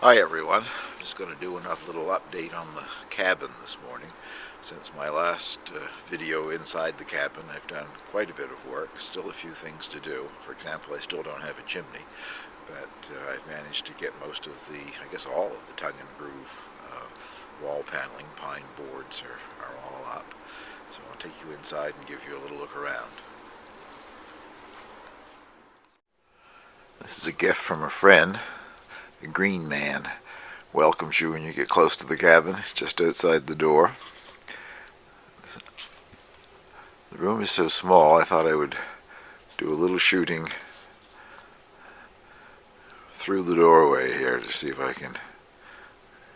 Hi everyone. I'm just going to do another little update on the cabin this morning. Since my last video inside the cabin, I've done quite a bit of work. Still a few things to do. For example, I still don't have a chimney, but I've managed to get most of the, I guess all of the tongue and groove wall paneling, pine boards are all up. So I'll take you inside and give you a little look around. This is a gift from a friend. The green man welcomes you when you get close to the cabin. It's just outside the door. The room is so small, I thought I would do a little shooting through the doorway here to see if I can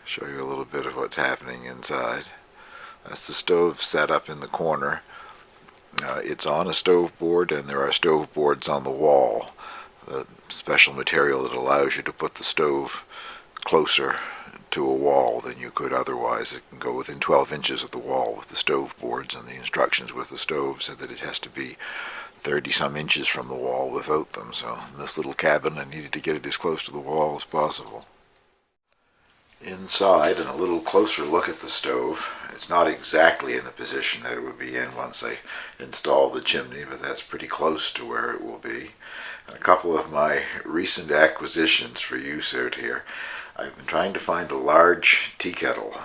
show you a little bit of what's happening inside. That's the stove set up in the corner. It's on a stove board, and there are stove boards on the wall. The special material that allows you to put the stove closer to a wall than you could otherwise. It can go within 12 inches of the wall with the stove boards, and the instructions with the stove said that it has to be 30-some inches from the wall without them. So in this little cabin, I needed to get it as close to the wall as possible. Inside, and a little closer look at the stove. It's not exactly in the position that it would be in once I install the chimney, but that's pretty close to where it will be. And a couple of my recent acquisitions for use out here. I've been trying to find a large tea kettle.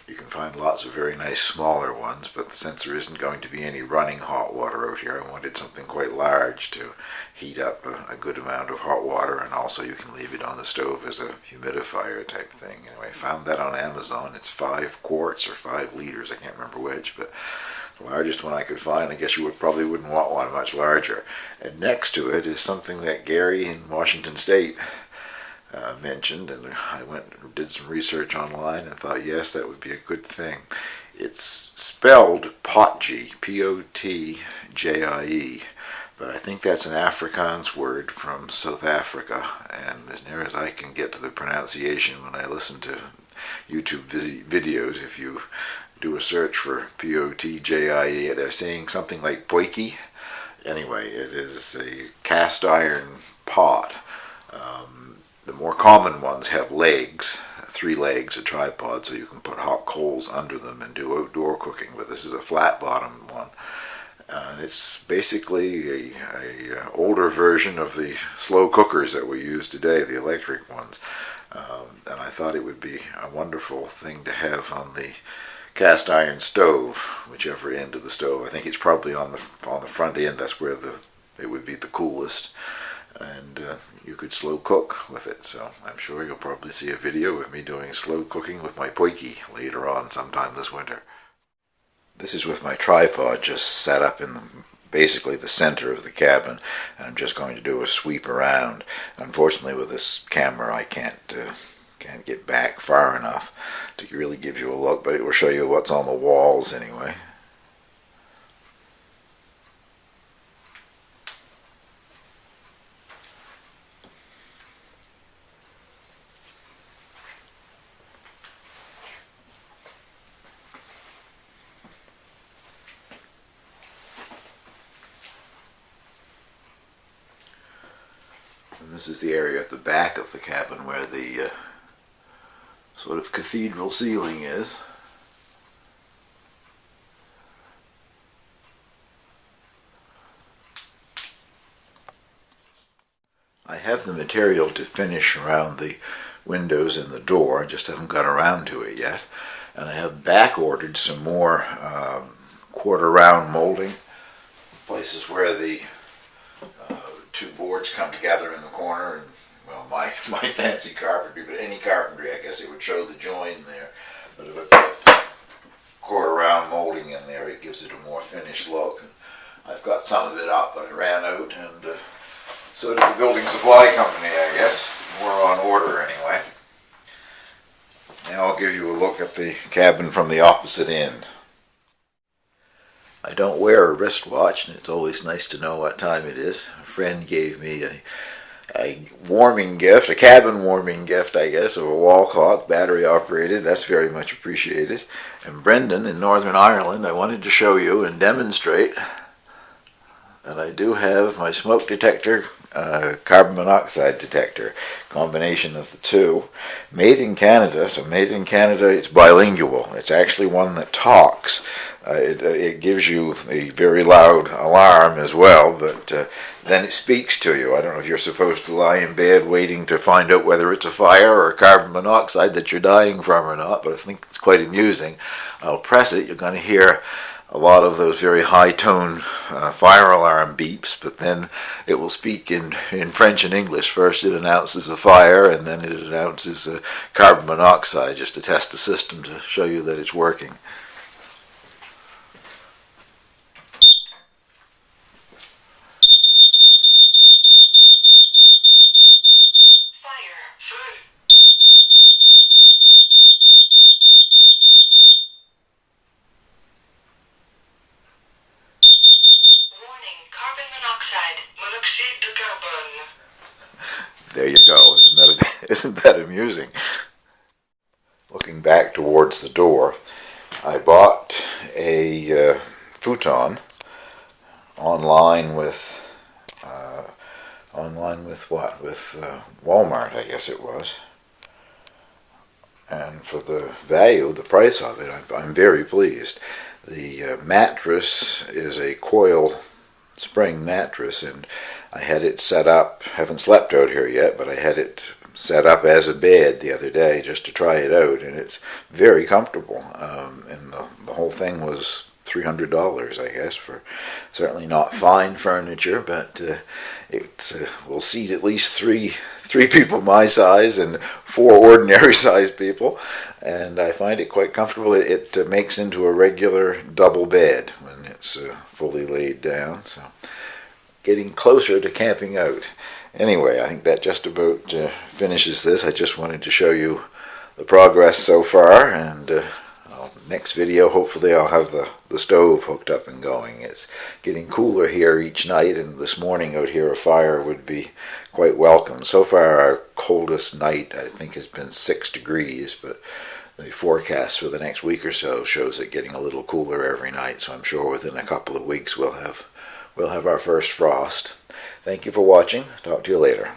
You can find lots of very nice smaller ones, but since there isn't going to be any running hot water out here, I wanted something quite large to heat up a good amount of hot water, and also you can leave it on the stove as a humidifier type thing. Anyway, I found that on Amazon. It's 5 quarts or 5 liters, I can't remember which, but the largest one I could find. I guess you probably wouldn't want one much larger. And next to it is something that Gary in Washington State mentioned, and I went and did some research online and thought, yes, that would be a good thing. It's spelled potjie, P-O-T-J-I-E, but I think that's an Afrikaans word from South Africa, and as near as I can get to the pronunciation when I listen to YouTube videos, if you do a search for P-O-T-J-I-E, they're saying something like potjie. Anyway, it is a cast iron pot. The more common ones have legs, 3 legs, a tripod, so you can put hot coals under them and do outdoor cooking, but this is a flat-bottomed one. And it's basically a older version of the slow cookers that we use today, the electric ones. And I thought it would be a wonderful thing to have on the cast iron stove, whichever end of the stove. I think it's probably on the front end. That's where it would be the coolest. And you could slow cook with it, so I'm sure you'll probably see a video of me doing slow cooking with my potjie later on sometime this winter. This is with my tripod just set up in basically the center of the cabin, and I'm just going to do a sweep around. Unfortunately, with this camera I can't get back far enough to really give you a look, but it will show you what's on the walls anyway. And this is the area at the back of the cabin where the sort of cathedral ceiling is. I have the material to finish around the windows and the door, I just haven't got around to it yet. And I have back ordered some more quarter round molding, places where the 2 boards come together in the corner, and well, my fancy carpentry, but any carpentry, I guess it would show the join there. But if I put quarter round molding in there, it gives it a more finished look. And I've got some of it up, but I ran out, and so did the building supply company, I guess. We're on order anyway. Now I'll give you a look at the cabin from the opposite end. I don't wear a wristwatch, and it's always nice to know what time it is. A friend gave me a warming gift, a cabin warming gift, I guess, of a wall clock, battery operated. That's very much appreciated. And Brendan in Northern Ireland, I wanted to show you and demonstrate that I do have my smoke detector carbon monoxide detector, combination of the two. Made in Canada, so made in Canada, it's bilingual. It's actually one that talks. It gives you a very loud alarm as well, but then it speaks to you. I don't know if you're supposed to lie in bed waiting to find out whether it's a fire or carbon monoxide that you're dying from or not, but I think it's quite amusing. I'll press it, you're going to hear a lot of those very high-tone fire alarm beeps, but then it will speak in French and English. First it announces a fire, and then it announces carbon monoxide, just to test the system to show you that it's working. Monoxide de carbone. There you go. Isn't that amusing? Looking back towards the door, I bought a futon online with what? With Walmart, I guess it was. And for the value, the price of it, I'm very pleased. The mattress is a coil spring mattress, and I had it set up, haven't slept out here yet, but I had it set up as a bed the other day just to try it out, and it's very comfortable. And the whole thing was $300, I guess, for certainly not fine furniture, but it will seat at least three people my size and 4 ordinary sized people, and I find it quite comfortable. It makes into a regular double bed when it's fully laid down, so getting closer to camping out. Anyway, I think that just about finishes this. I just wanted to show you the progress so far, and next video hopefully I'll have the stove hooked up and going. It's getting cooler here each night, and this morning out here a fire would be quite welcome. So far our coldest night I think has been 6 degrees, but the forecast for the next week or so shows it getting a little cooler every night, so I'm sure within a couple of weeks we'll have our first frost. Thank you for watching. Talk to you later.